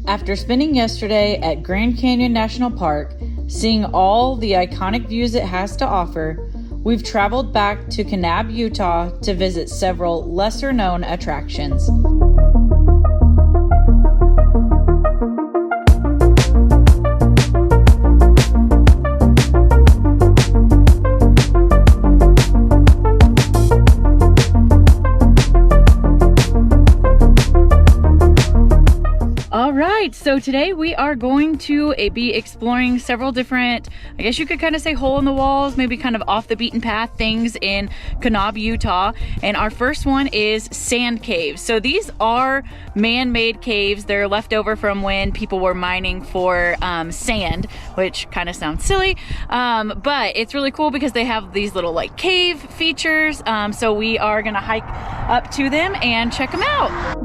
After spending yesterday at Grand Canyon National Park, seeing all the iconic views it has to offer, we've traveled back to Kanab, Utah to visit several lesser-known attractions. So today we are going to be exploring several different, I guess you could kind of say hole in the walls, maybe kind of off the beaten path things in Kanab, Utah. And our first one is sand caves. So these are man-made caves. They're left over from when people were mining for sand, which kind of sounds silly, but it's really cool because they have these little like cave features. So we are gonna hike up to them and check them out.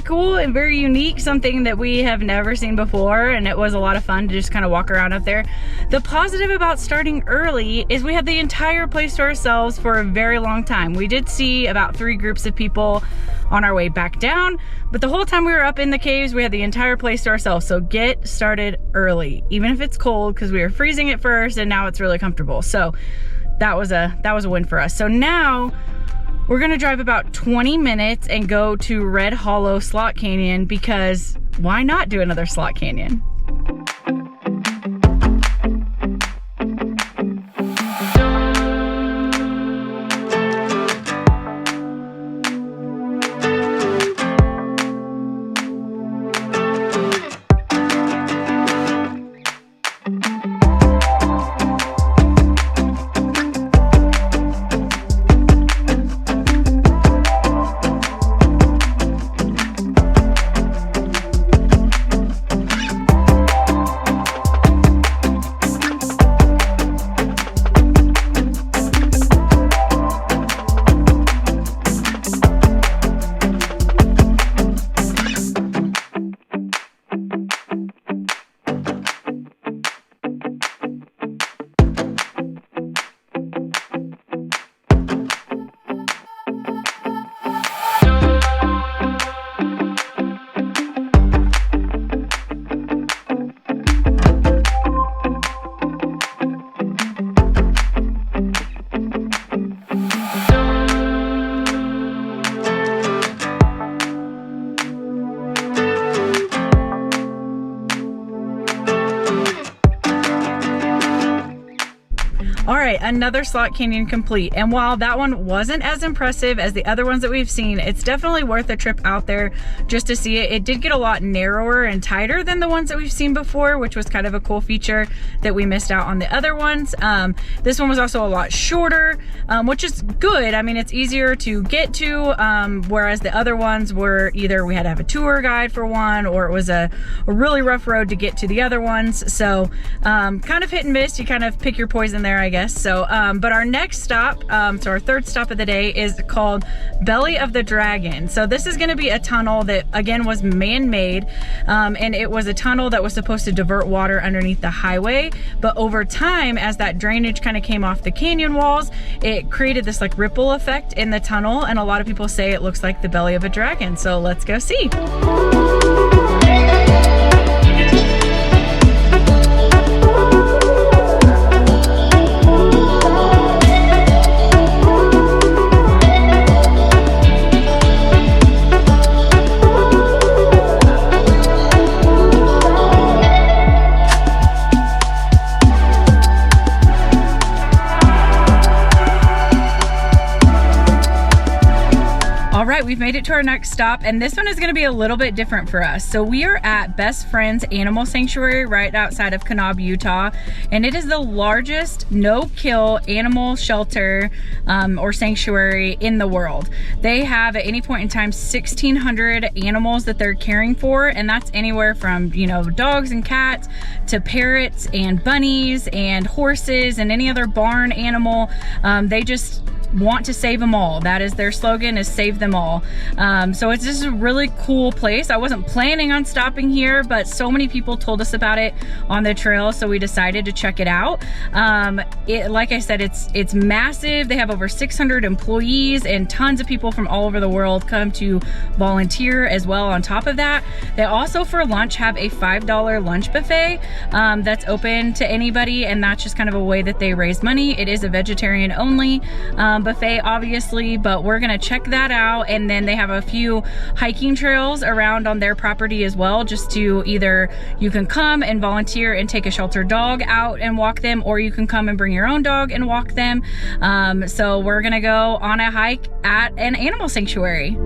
Cool and very unique, something that we have never seen before, and it was a lot of fun to just kind of walk around up there. The positive about starting early is we had the entire place to ourselves for a very long time. We did see about 3 groups of people on our way back down, but the whole time we were up in the caves we had the entire place to ourselves. So get started early, even if it's cold, because we were freezing at first and now it's really comfortable. So that was a win for us. So now we're gonna drive about 20 minutes and go to Red Hollow Slot Canyon, because why not do another slot canyon? All right, another slot canyon complete. And while that one wasn't as impressive as the other ones that we've seen, it's definitely worth a trip out there just to see it. It did get a lot narrower and tighter than the ones that we've seen before, which was kind of a cool feature that we missed out on the other ones. This one was also a lot shorter, which is good. I mean, it's easier to get to, whereas the other ones were either we had to have a tour guide for one, or it was a really rough road to get to the other ones. So kind of hit and miss. You kind of pick your poison there, I guess. So, but our next stop, so our third stop of the day, is called Belly of the Dragon. So this is going to be a tunnel that again was man-made, and it was a tunnel that was supposed to divert water underneath the highway. But over time, as that drainage kind of came off the canyon walls, it created this like ripple effect in the tunnel, and a lot of people say it looks like the belly of a dragon. So let's go see. we've made it to our next stop, and this one is going to be a little bit different for us. So we are at Best Friends Animal Sanctuary right outside of Kanab, Utah, and it is the largest no-kill animal shelter or sanctuary in the world. They have at any point in time 1,600 animals that they're caring for, and that's anywhere from, you know, dogs and cats to parrots and bunnies and horses and any other barn animal. They just want to save them all. That is their slogan, is save them all. So it's just a really cool place. I wasn't planning on stopping here, but so many people told us about it on the trail, so we decided to check it out. Like I said, it's massive. They have over 600 employees, and tons of people from all over the world come to volunteer as well. On top of that, they also for lunch have a $5 lunch buffet that's open to anybody, and that's just kind of a way that they raise money. It is a vegetarian only buffet, obviously, but we're gonna check that out. And then they have a few hiking trails around on their property as well, just to either you can come and volunteer and take a sheltered dog out and walk them, or you can come and bring your own dog and walk them. So we're gonna go on a hike at an animal sanctuary.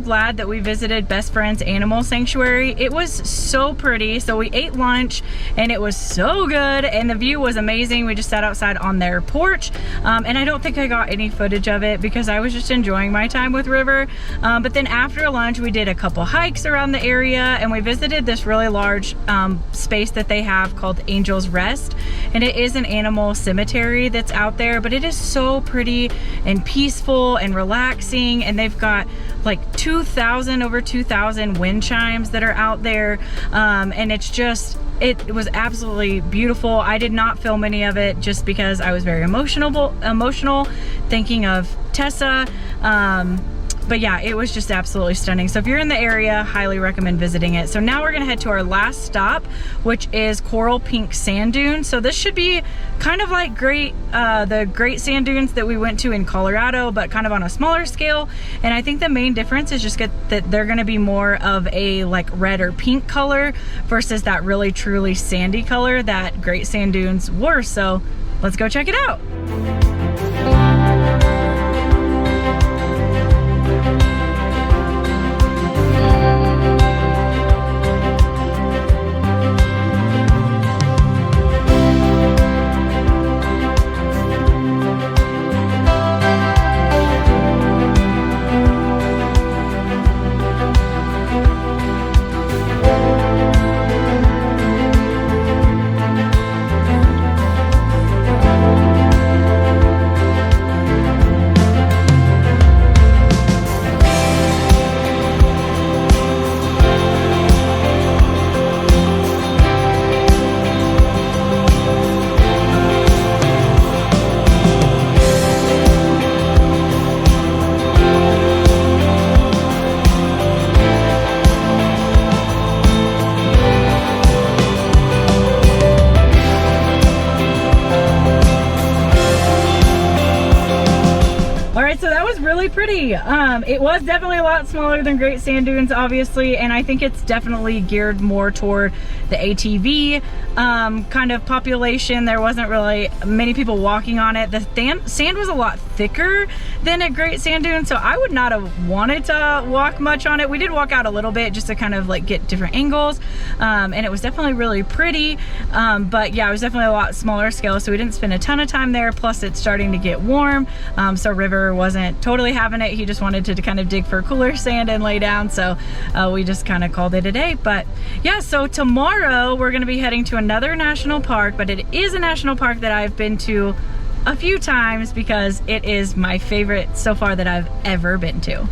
Glad that we visited Best Friends Animal Sanctuary. It was so pretty. So we ate lunch and it was so good, and the view was amazing. We just sat outside on their porch, and I don't think I got any footage of it because I was just enjoying my time with River. But then after lunch we did a couple hikes around the area, and we visited this really large space that they have called Angel's Rest, and it is an animal cemetery that's out there, but it is so pretty and peaceful and relaxing, and they've got like over 2,000 wind chimes that are out there, and it's just, it was absolutely beautiful. I did not film any of it just because I was very emotional thinking of Tessa. But yeah, it was just absolutely stunning. So if you're in the area, highly recommend visiting it. So now we're gonna head to our last stop, which is Coral Pink Sand Dunes. So this should be kind of like the Great Sand Dunes that we went to in Colorado, but kind of on a smaller scale. And I think the main difference is just that they're gonna be more of a like red or pink color versus that really truly sandy color that Great Sand Dunes were. So let's go check it out. Alrighty, it was definitely a lot smaller than Great Sand Dunes, obviously, and I think it's definitely geared more toward the ATV kind of population. There wasn't really many people walking on it. The sand was a lot thicker than at Great Sand Dunes, so I would not have wanted to walk much on it. We did walk out a little bit just to kind of like get different angles, and it was definitely really pretty, but yeah, it was definitely a lot smaller scale, so we didn't spend a ton of time there. Plus it's starting to get warm, so River wasn't totally having it. He just wanted to kind of dig for cooler sand and lay down, so we just kind of called it a day. But yeah, so tomorrow we're going to be heading to another national park, but it is a national park that I've been to a few times because it is my favorite so far that I've ever been to.